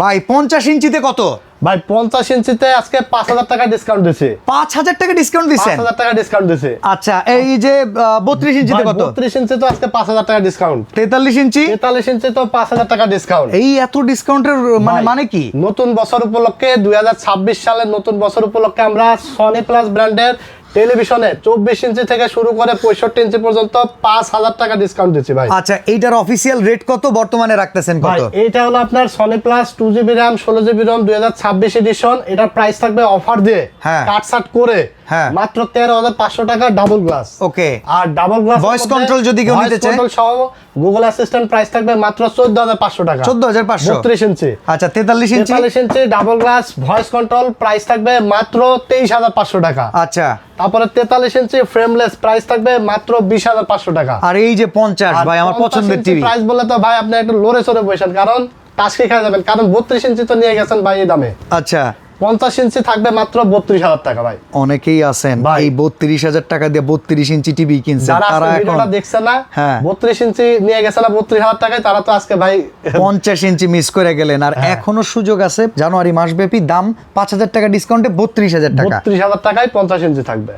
ভাই 50 ইঞ্চিতে কত? ভাই 50 ইঞ্চিতে আজকে 5000 টাকা ডিসকাউন্ট দিছে। 5000 টাকা ডিসকাউন্ট দিছেন? 5000 টাকা ডিসকাউন্ট দিছে। আচ্ছা, এই যে 32 ইঞ্চিতে কত? 32 ইঞ্চি তো আজকে 5000 টাকা ডিসকাউন্ট। 43 ইঞ্চি? 43 ইঞ্চি তো 5000 টাকা ডিসকাউন্ট। এই এত ডিসকাউন্টের মানে কি? নতুন বছর উপলক্ষে 2026 সালের নতুন বছর উপলক্ষে আমরা সনি প্লাস ব্র্যান্ডের টেলিভিশনে 24 ইঞ্চি থেকে শুরু করে 65 ইঞ্চি পর্যন্ত 5000 টাকা ডিসকাউন্ট দিচ্ছি ভাই। আচ্ছা, এইটার অফিসিয়াল রেট কত বর্তমানে রাখতেছেন কত? ভাই এটা হলো আপনার Sony plus 2GB RAM 16GB ROM 2026 edition. এটার প্রাইস থাকবে অফার দিয়ে কাটছাট করে মাত্র 13500 টাকা ডাবল গ্লাস। ওকে। আর ডাবল গ্লাস ভয়েস কন্ট্রোল যদি কেউ নিতে চায়, কন্ট্রোল সহ গুগল অ্যাসিস্ট্যান্ট প্রাইস থাকবে মাত্র 14500 টাকা। 14500। 32 ইঞ্চি। আচ্ছা, 43 inch? 43 inch double glass voice control price থাকবে মাত্র 23500 টাকা। আচ্ছা। তারপরে 43 ইঞ্চি ফ্রেমলেস প্রাইস থাকবে মাত্র 20500 টাকা। আর এই যে 50 ভাই আমার পছন্দের টিভি প্রাইস বলে তো ভাই আপনি একটু লড়ে চড়ে বসেন, কারণ টাস্কি খাওয়া যাবেন, কারণ 32 ইঞ্চি তো নিয়ে গেছেন ভাই এই দামে। আচ্ছা, 50 ইঞ্চি থাকবে মাত্র 32000 টাকা ভাই। অনেকেই আছেন এই 32000 টাকা দিয়ে 32 ইঞ্চি টিভি কিনছেন, তারা এখন ভিডিওটা দেখছে না, 32 ইঞ্চি নিয়ে গেছে না 32000 টাকায়, তারা তো আজকে ভাই 50 ইঞ্চি মিস করে গেলেন। আর এখনো সুযোগ আছে, জানুয়ারি মাসব্যাপী দাম 5000 টাকা ডিসকাউন্টে 32000 টাকা। 32000 টাকায় 50 ইঞ্চি থাকবে।